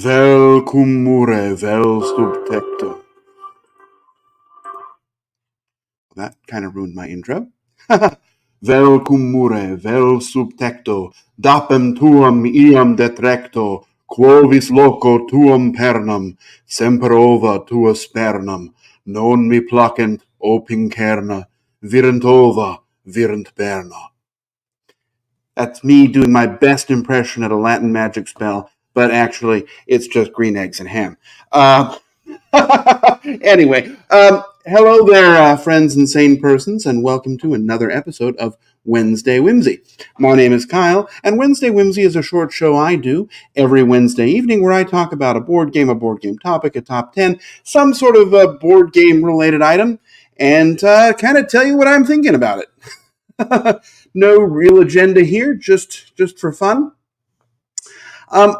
Vel cumure, vel subtecto. That kind of ruined my intro. Vel cumure, vel subtecto, dapem tuam iam detrecto, quovis loco tuum pernam, semper ova tua spernam, non mi placent opincerna, virent ova, virent berna. That's me doing my best impression at a Latin magic spell, but actually, it's just green eggs and ham. Anyway, hello there, friends and sane persons, and welcome to another episode of Wednesday Whimsy. My name is Kyle, and Wednesday Whimsy is a short show I do every Wednesday evening where I talk about a board game topic, a top 10, some sort of a board game related item, and kind of tell you what I'm thinking about it. No real agenda here, just for fun.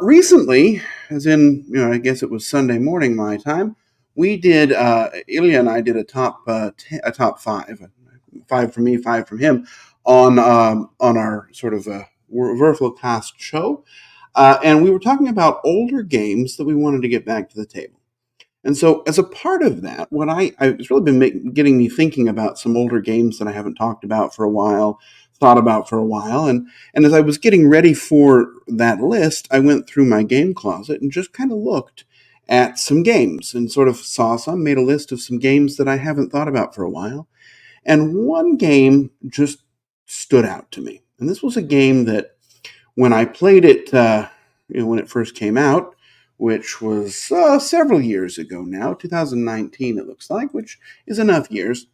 Recently, as in, I guess it was Sunday morning my time, we did, Ilya and I did a top five from me, five from him, on our sort of Würfel cast show, and we were talking about older games that we wanted to get back to the table. And so, as a part of that, what it's really been getting me thinking about some older games that I haven't talked about for a while, thought about for a while, and as I was getting ready for that list, I went through my game closet and just kind of looked at some games and sort of made a list of some games that I haven't thought about for a while, and one game just stood out to me. And this was a game that, when I played it, when it first came out, which was several years ago now, 2019 it looks like, which is enough years,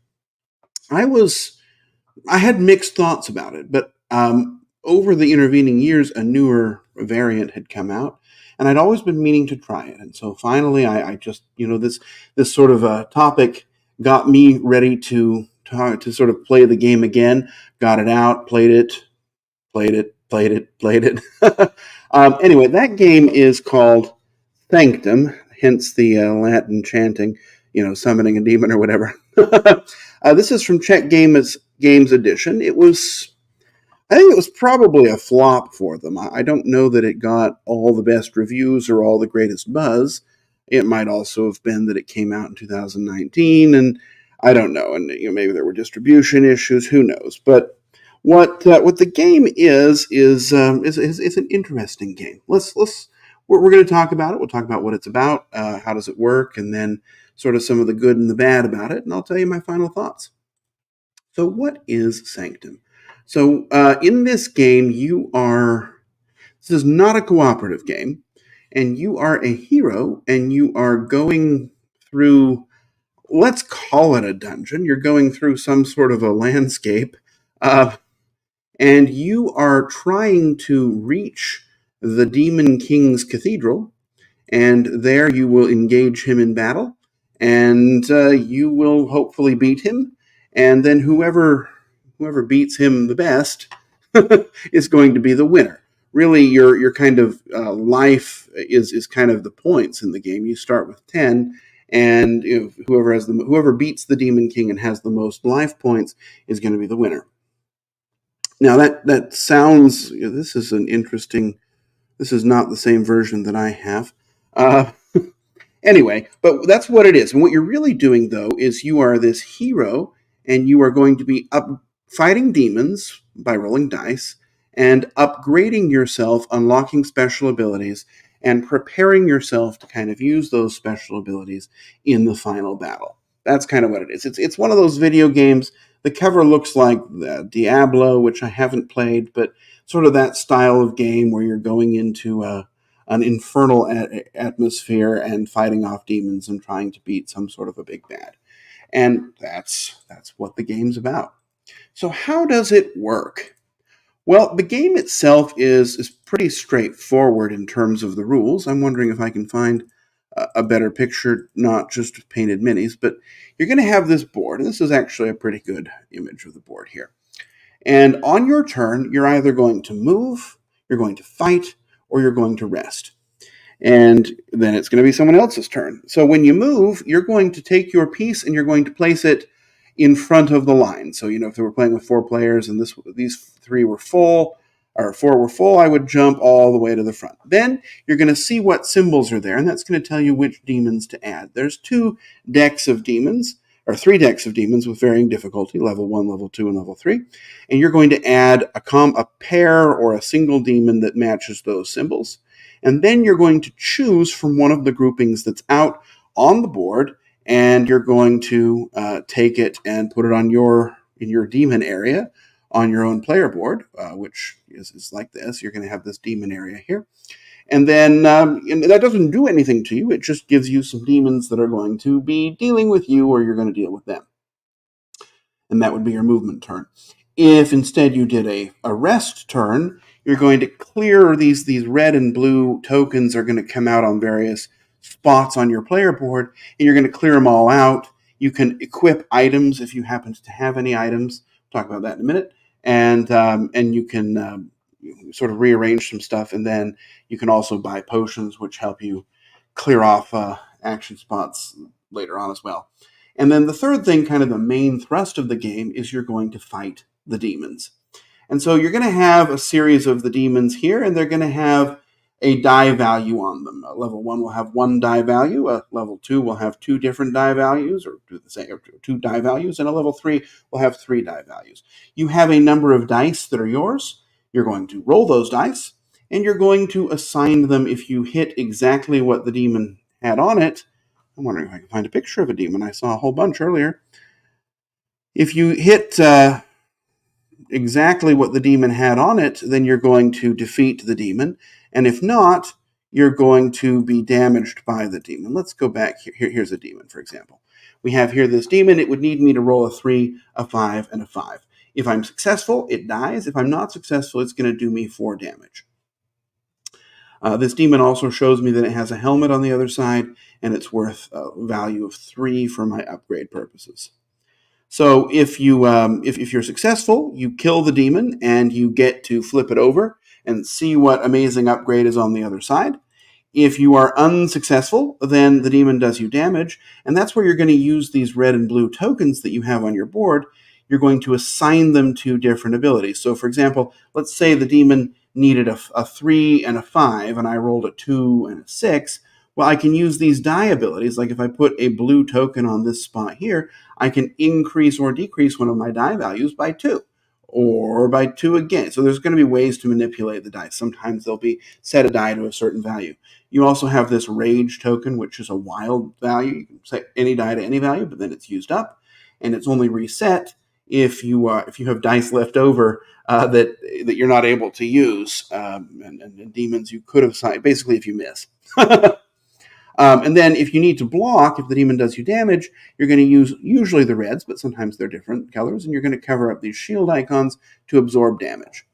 I had mixed thoughts about it, but over the intervening years, a newer variant had come out, and I'd always been meaning to try it. And so finally, I just, this sort of a topic got me ready to sort of play the game again, got it out, played it. Anyway, that game is called Sanctum, hence the Latin chanting, summoning a demon or whatever. This is from Czech Games Edition. I think it was probably a flop for them. I don't know that it got all the best reviews or all the greatest buzz. It might also have been that it came out in 2019, and I don't know. And maybe there were distribution issues. Who knows? But what the game is an interesting game. We're going to talk about it. We'll talk about what it's about, how does it work, and then sort of some of the good and the bad about it, and I'll tell you my final thoughts. So what is Sanctum? So in this game, this is not a cooperative game, and you are a hero, and you are going through, let's call it a dungeon. You're going through some sort of a landscape, and you are trying to reach the Demon King's cathedral, and there you will engage him in battle, and you will hopefully beat him, and then whoever beats him the best is going to be the winner. Really, your kind of life is kind of the points in the game. You start with 10, and whoever beats the Demon King and has the most life points is going to be the winner. Now that sounds, this is not the same version that I have. Anyway, but that's what it is. And what you're really doing, though, is you are this hero, and you are going to be fighting demons by rolling dice and upgrading yourself, unlocking special abilities, and preparing yourself to kind of use those special abilities in the final battle. That's kind of what it is. It's one of those video games. The cover looks like Diablo, which I haven't played, but sort of that style of game where you're going into an infernal atmosphere and fighting off demons and trying to beat some sort of a big bad. And that's what the game's about. So how does it work? Well, the game itself is pretty straightforward in terms of the rules. I'm wondering if I can find a better picture, not just painted minis, but you're going to have this board. And this is actually a pretty good image of the board here. And on your turn, you're either going to move, you're going to fight, or you're going to rest. And then it's going to be someone else's turn. So when you move, you're going to take your piece and you're going to place it in front of the line. So, if they were playing with 4 players and these 3 were full, or 4 were full, I would jump all the way to the front. Then you're going to see what symbols are there, and that's going to tell you which demons to add. There's 2 decks of demons, or 3 decks of demons with varying difficulty, level 1, level 2, and level 3. And you're going to add a pair or a single demon that matches those symbols. And then you're going to choose from one of the groupings that's out on the board, and you're going to take it and put it on in your demon area on your own player board, which is like this. You're going to have this demon area here. And then and that doesn't do anything to you. It just gives you some demons that are going to be dealing with you, or you're going to deal with them. And that would be your movement turn. If instead you did a rest turn, you're going to clear these red and blue tokens are going to come out on various spots on your player board, and you're going to clear them all out. You can equip items if you happen to have any items. We'll talk about that in a minute. And you can sort of rearrange some stuff, and then you can also buy potions, which help you clear off action spots later on as well. And then the third thing, kind of the main thrust of the game, is you're going to fight the demons. And so you're going to have a series of the demons here, and they're going to have a die value on them. Level 1 will have 1 die value. Level 2 will have 2 different die values, or do the same, or 2 die values, and a level 3 will have 3 die values. You have a number of dice that are yours. You're going to roll those dice, and you're going to assign them if you hit exactly what the demon had on it. I'm wondering if I can find a picture of a demon. I saw a whole bunch earlier. If you hit exactly what the demon had on it, then you're going to defeat the demon. And if not, you're going to be damaged by the demon. Let's go back here. Here's a demon, for example. We have here this demon. It would need me to roll a 3, a 5, and a 5. If I'm successful, it dies. If I'm not successful, it's going to do me 4 damage. This demon also shows me that it has a helmet on the other side, and it's worth a value of 3 for my upgrade purposes. So if you're successful, you kill the demon, and you get to flip it over and see what amazing upgrade is on the other side. If you are unsuccessful, then the demon does you damage, and that's where you're going to use these red and blue tokens that you have on your board. You're going to assign them to different abilities. So, for example, let's say the demon needed a 3 and a 5, and I rolled a 2 and a 6. Well, I can use these die abilities. Like if I put a blue token on this spot here, I can increase or decrease one of my die values by 2, or by 2 again. So there's going to be ways to manipulate the dice. Sometimes they'll be set a die to a certain value. You also have this rage token, which is a wild value. You can set any die to any value, but then it's used up, and it's only reset if you have dice left over that you're not able to use, and demons you could have signed, basically if you miss. And then if you need to block, if the demon does you damage, you're going to use usually the reds, but sometimes they're different colors, and you're going to cover up these shield icons to absorb damage.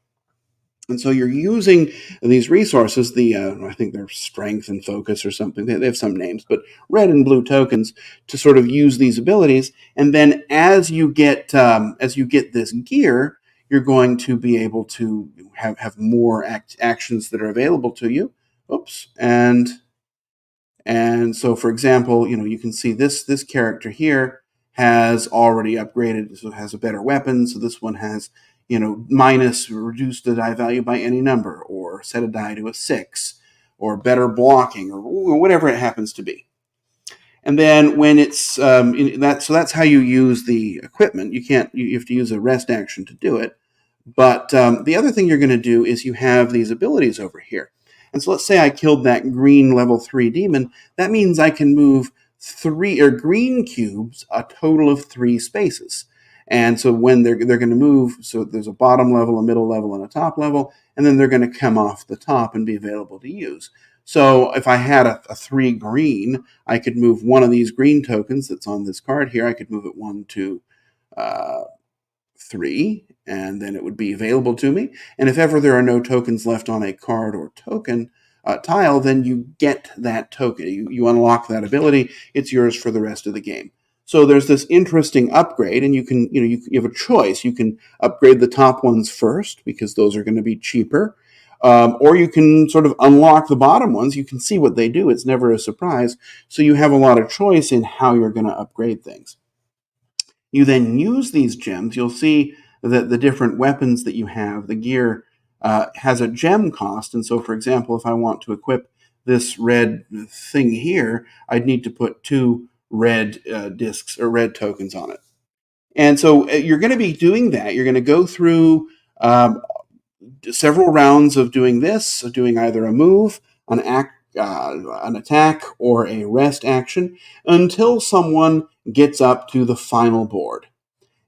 And so you're using these resources, I think they're strength and focus or something. They have some names, but red and blue tokens to sort of use these abilities. And then as you get this gear, you're going to be able to have more actions that are available to you. Oops, and so, for example, you can see this character here has already upgraded, so it has a better weapon. So this one has, minus reduce the die value by any number, or set a die to a 6, or better blocking, or whatever it happens to be. And then when it's so that's how you use the equipment. You have to use a rest action to do it. But the other thing you're going to do is you have these abilities over here. And so let's say I killed that green level 3 demon. That means I can move 3 green cubes, a total of 3 spaces. And so when they're going to move, so there's a bottom level, a middle level, and a top level, and then they're going to come off the top and be available to use. So if I had a 3 green, I could move one of these green tokens that's on this card here. I could move it 1, 2, 3, and then it would be available to me. And if ever there are no tokens left on a card or token tile, then you get that token. You unlock that ability. It's yours for the rest of the game. So there's this interesting upgrade, and you have a choice. You can upgrade the top ones first because those are going to be cheaper, or you can sort of unlock the bottom ones. You can see what they do. It's never a surprise. So you have a lot of choice in how you're going to upgrade things. You then use these gems. You'll see that the different weapons that you have, the gear, has a gem cost. And so, for example, if I want to equip this red thing here, I'd need to put 2 red discs or red tokens on it. And so you're going to be doing that. You're going to go through several rounds of doing this, doing either a move, an attack, or a rest action until someone gets up to the final board.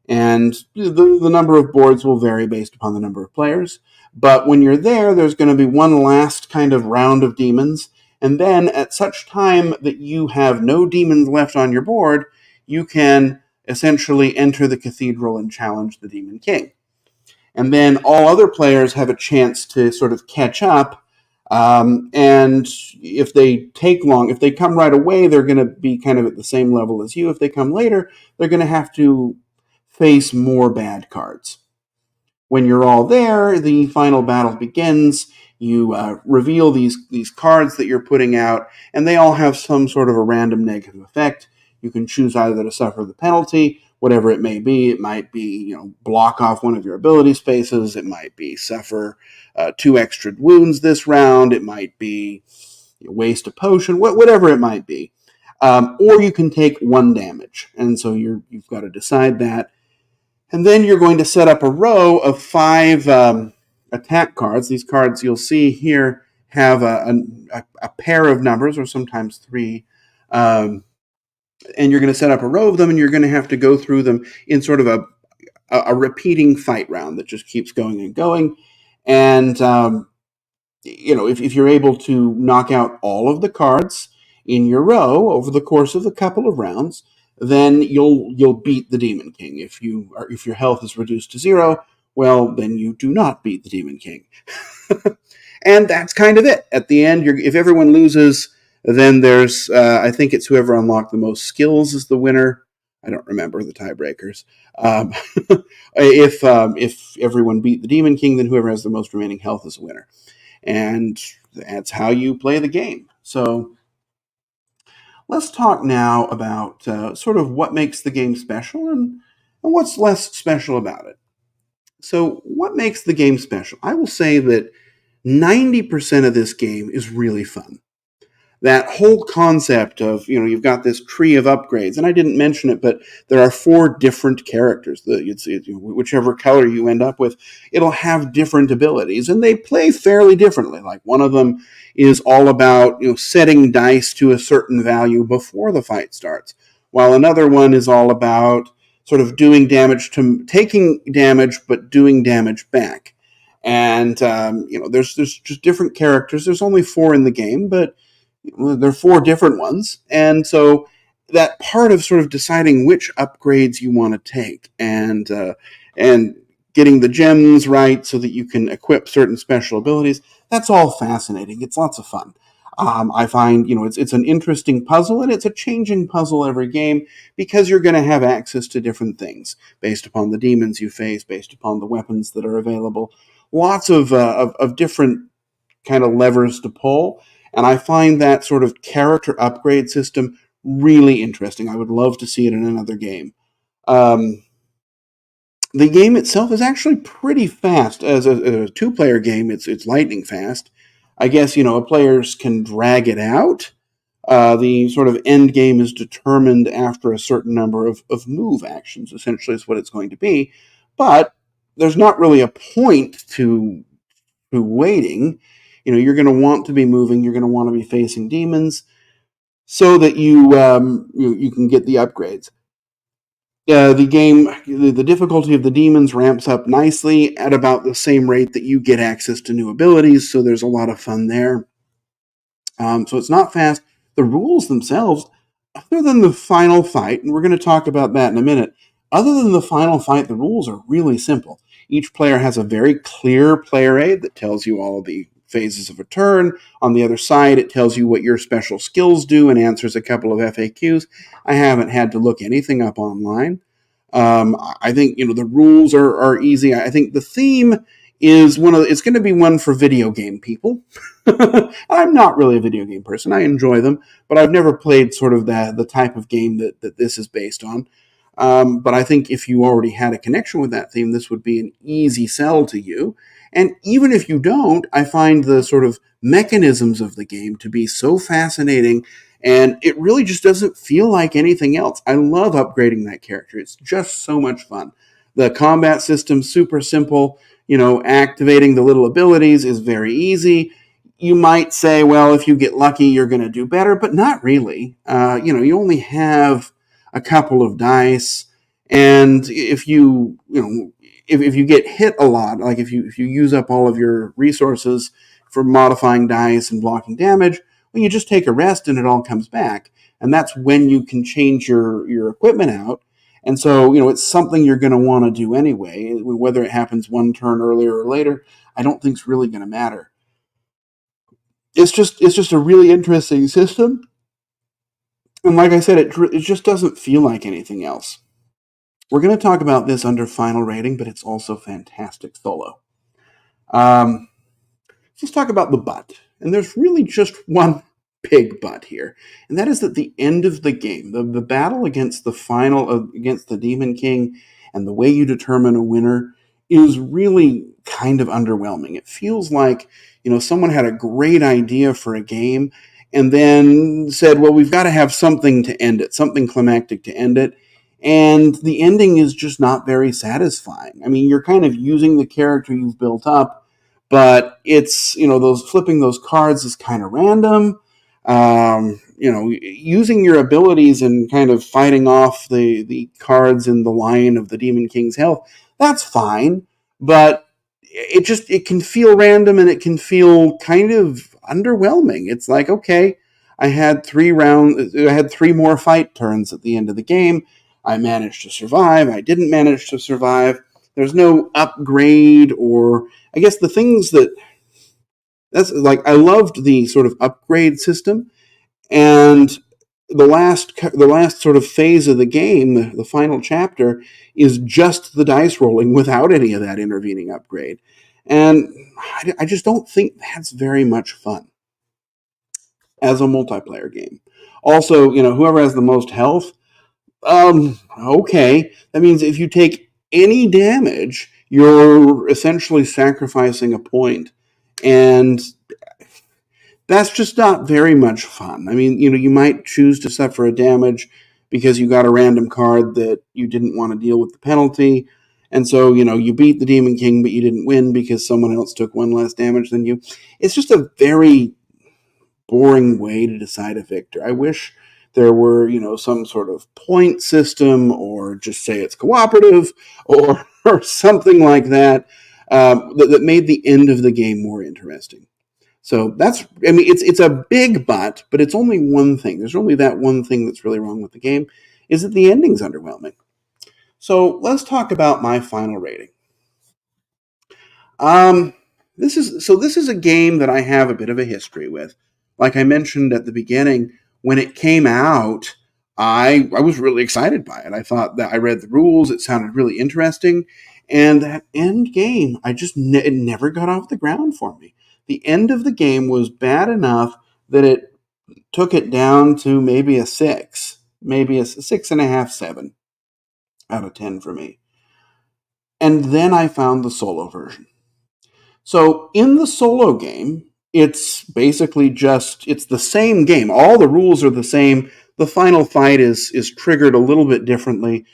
And the number of boards will vary based upon the number of players. But when you're there, there's going to be one last kind of round of demons. And then at such time that you have no demons left on your board, you can essentially enter the cathedral and challenge the Demon King. And then all other players have a chance to sort of catch up. And if they take long, if they come right away, they're going to be kind of at the same level as you. If they come later, they're going to have to face more bad cards. When you're all there, the final battle begins. You reveal these cards that you're putting out, and they all have some sort of a random negative effect. You can choose either to suffer the penalty, whatever it may be. It might be, block off one of your ability spaces. It might be suffer 2 extra wounds this round. It might be waste a potion, whatever it might be. Or you can take 1 damage, and so you've got to decide that. And then you're going to set up a row of 5 attack cards. These cards you'll see here have a pair of numbers, or sometimes 3. And you're going to set up a row of them, and you're going to have to go through them in sort of a repeating fight round that just keeps going and going. And, if you're able to knock out all of the cards in your row over the course of a couple of rounds, then you'll beat the Demon King. If your health is reduced to 0, well, then you do not beat the Demon King. And that's kind of it. At the end, if everyone loses, then there's I think it's whoever unlocked the most skills is the winner. I don't remember the tiebreakers. If everyone beat the Demon King, then whoever has the most remaining health is a winner. And that's how you play the game. So let's talk now about sort of what makes the game special and what's less special about it. So what makes the game special? I will say that 90% of this game is really fun. That whole concept of, you've got this tree of upgrades, and I didn't mention it, but there are 4 different characters. Whichever color you end up with, it'll have different abilities, and they play fairly differently. Like one of them is all about, setting dice to a certain value before the fight starts, while another one is all about sort of taking damage, but doing damage back. And, there's just different characters. There's only 4 in the game, but there are 4 different ones. And so that part of sort of deciding which upgrades you want to take and getting the gems right so that you can equip certain special abilities, that's all fascinating. It's lots of fun. I find, it's an interesting puzzle, and it's a changing puzzle every game because you're going to have access to different things based upon the demons you face, based upon the weapons that are available. Lots of different kind of levers to pull. And I find that sort of character upgrade system really interesting. I would love to see it in another game. The game itself is actually pretty fast. As a 2-player game, it's lightning fast. I guess, players can drag it out. The sort of end game is determined after a certain number of move actions, essentially is what it's going to be. But there's not really a point to waiting. You're going to want to be moving. You're going to want to be facing demons so that you can get the upgrades. The difficulty of the demons ramps up nicely at about the same rate that you get access to new abilities, so there's a lot of fun there. So it's not fast. The rules themselves, other than the final fight, and we're going to talk about that in a minute, other than the final fight, the rules are really simple. Each player has a very clear player aid that tells you all of the phases of a turn. On the other side, it tells you what your special skills do and answers a couple of FAQs. I haven't had to look anything up online. I think the rules are easy. I think the theme is it's going to be one for video game people. I'm not really a video game person. I enjoy them, but I've never played sort of the type of game that this is based on. But I think if you already had a connection with that theme, this would be an easy sell to you. And even if you don't, I find the sort of mechanisms of the game to be so fascinating, and it really just doesn't feel like anything else. I love upgrading that character. It's just so much fun. The combat system, super simple. Activating the little abilities is very easy. You might say, well, if you get lucky, you're going to do better, but not really. You only have a couple of dice, and if you get hit a lot, like if you use up all of your resources for modifying dice and blocking damage, well, you just take a rest and it all comes back, and that's when you can change your equipment out. And so, it's something you're going to want to do anyway. Whether it happens one turn earlier or later, I don't think it's really going to matter. It's just a really interesting system, and like I said, it just doesn't feel like anything else. We're going to talk about this under final rating, but it's also fantastic solo. Let's talk about the but. And there's really just one big but here, and that is that the end of the game, the battle against against the Demon King, and the way you determine a winner is really kind of underwhelming. It feels like someone had a great idea for a game, and then said, "Well, we've got to have something to end it, something climactic to end it." And the ending is just not very satisfying. I mean, you're kind of using the character you've built up, but it's those flipping those cards is kind of random. Using your abilities and kind of fighting off the cards in the line of the Demon King's health, that's fine, but it can feel random, and it can feel kind of underwhelming. It's like, okay, I had 3 more fight turns at the end of the game. I managed to survive. I didn't manage to survive. There's no upgrade, or I guess the things that's like, I loved the sort of upgrade system, and the last sort of phase of the game, the final chapter, is just the dice rolling without any of that intervening upgrade, and I just don't think that's very much fun as a multiplayer game. Also, whoever has the most health, okay, that means if you take any damage, you're essentially sacrificing a point, and that's just not very much fun. I mean, you might choose to suffer a damage because you got a random card that you didn't want to deal with the penalty. And so, you beat the Demon King, but you didn't win because someone else took one less damage than you. It's just a very boring way to decide a victor. I wish there were, some sort of point system, or just say it's cooperative, or something like that, that made the end of the game more interesting. So it's a big but it's only one thing. There's only that one thing that's really wrong with the game, is that the ending's underwhelming. So let's talk about my final rating. This is a game that I have a bit of a history with. Like I mentioned at the beginning, when it came out, I was really excited by it. I thought that I read the rules; it sounded really interesting, and that end game, it never got off the ground for me. The end of the game was bad enough that it took it down to maybe a 6, maybe a 6.5, 7 out of 10 for me. And then I found the solo version. So in the solo game, it's basically it's the same game. All the rules are the same. The final fight is triggered a little bit differently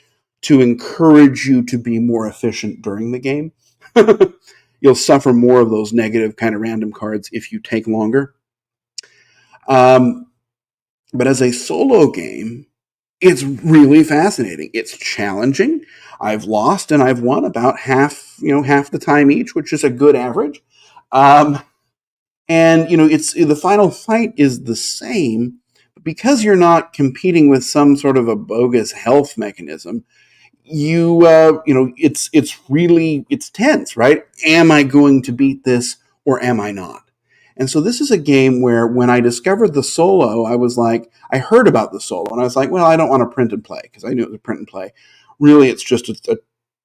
to encourage you to be more efficient during the game. You'll suffer more of those negative kind of random cards if you take longer. But as a solo game, it's really fascinating. It's challenging. I've lost and I've won about half the time each, which is a good average. And it's the final fight is the same, but because you're not competing with some sort of a bogus health mechanism, it's tense, right? Am I going to beat this, or am I not? And so this is a game where, when I discovered the solo, I was like, I heard about the solo, and I was like, well, I don't want to print and play, because I knew it was a print and play. Really, it's just a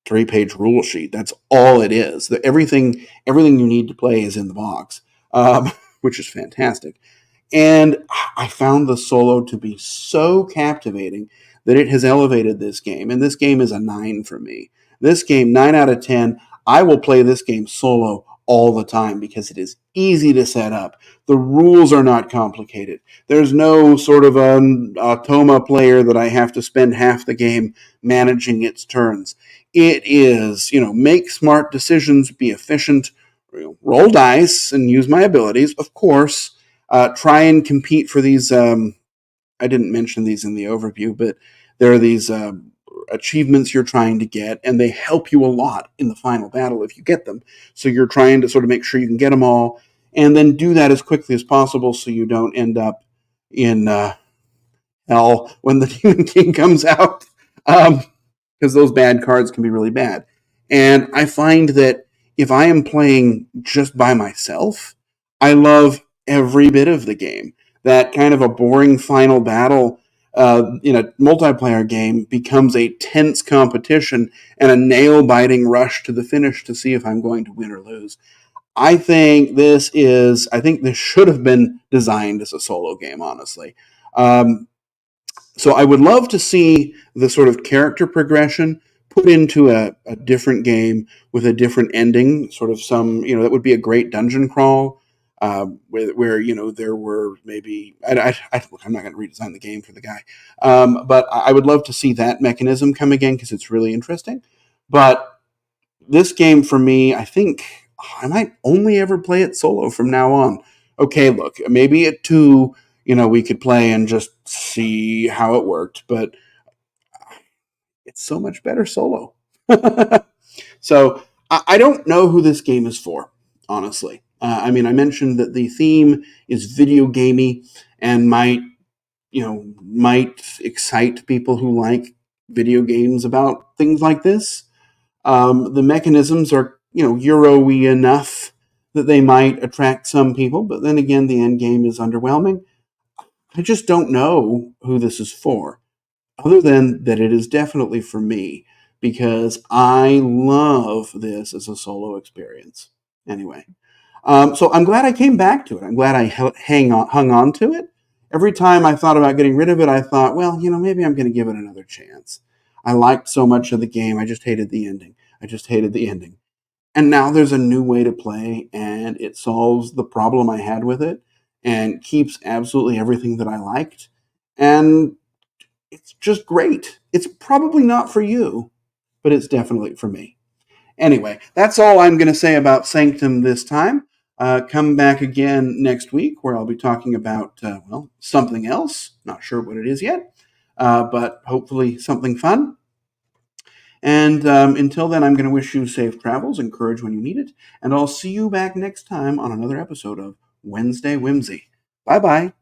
3-page rule sheet. That's all it is. Everything you need to play is in the box, which is fantastic. And I found the solo to be so captivating that it has elevated this game. And this game is a 9 for me. This game, 9 out of 10. I will play this game solo all the time because it is easy to set up. The rules are not complicated. There's no sort of an automa player that I have to spend half the game managing its turns. It is, make smart decisions, be efficient, roll dice, and use my abilities, of course. Try and compete for these. I didn't mention these in the overview, but there are these achievements you're trying to get, and they help you a lot in the final battle if you get them. So you're trying to sort of make sure you can get them all, and then do that as quickly as possible so you don't end up in hell when the Demon King comes out. Because those bad cards can be really bad. And I find that if I am playing just by myself, I love every bit of the game. That kind of a boring final battle in a multiplayer game becomes a tense competition and a nail-biting rush to the finish to see if I'm going to win or lose. I think this should have been designed as a solo game, honestly. So I would love to see the sort of character progression put into a different game with a different ending, sort of that would be a great dungeon crawl, where there were maybe, look, I'm not going to redesign the game for the guy, but I would love to see that mechanism come again because it's really interesting. But this game for me, I think I might only ever play it solo from now on. Okay, look, maybe at 2, we could play and just see how it worked, but it's so much better solo. So I don't know who this game is for, honestly. I mentioned that the theme is video gamey and might excite people who like video games about things like this. The mechanisms are, Euro-y enough that they might attract some people, but then again, the end game is underwhelming. I just don't know who this is for, other than that it is definitely for me, because I love this as a solo experience. Anyway, so I'm glad I came back to it. I'm glad I hung on to it. Every time I thought about getting rid of it, I thought, well, maybe I'm going to give it another chance. I liked so much of the game. I just hated the ending. And now there's a new way to play, and it solves the problem I had with it and keeps absolutely everything that I liked. And it's just great. It's probably not for you, but it's definitely for me. Anyway, that's all I'm going to say about Sanctum this time. Come back again next week where I'll be talking about, something else. Not sure what it is yet, but hopefully something fun. And until then, I'm going to wish you safe travels and courage when you need it. And I'll see you back next time on another episode of Wednesday Whimsy. Bye-bye.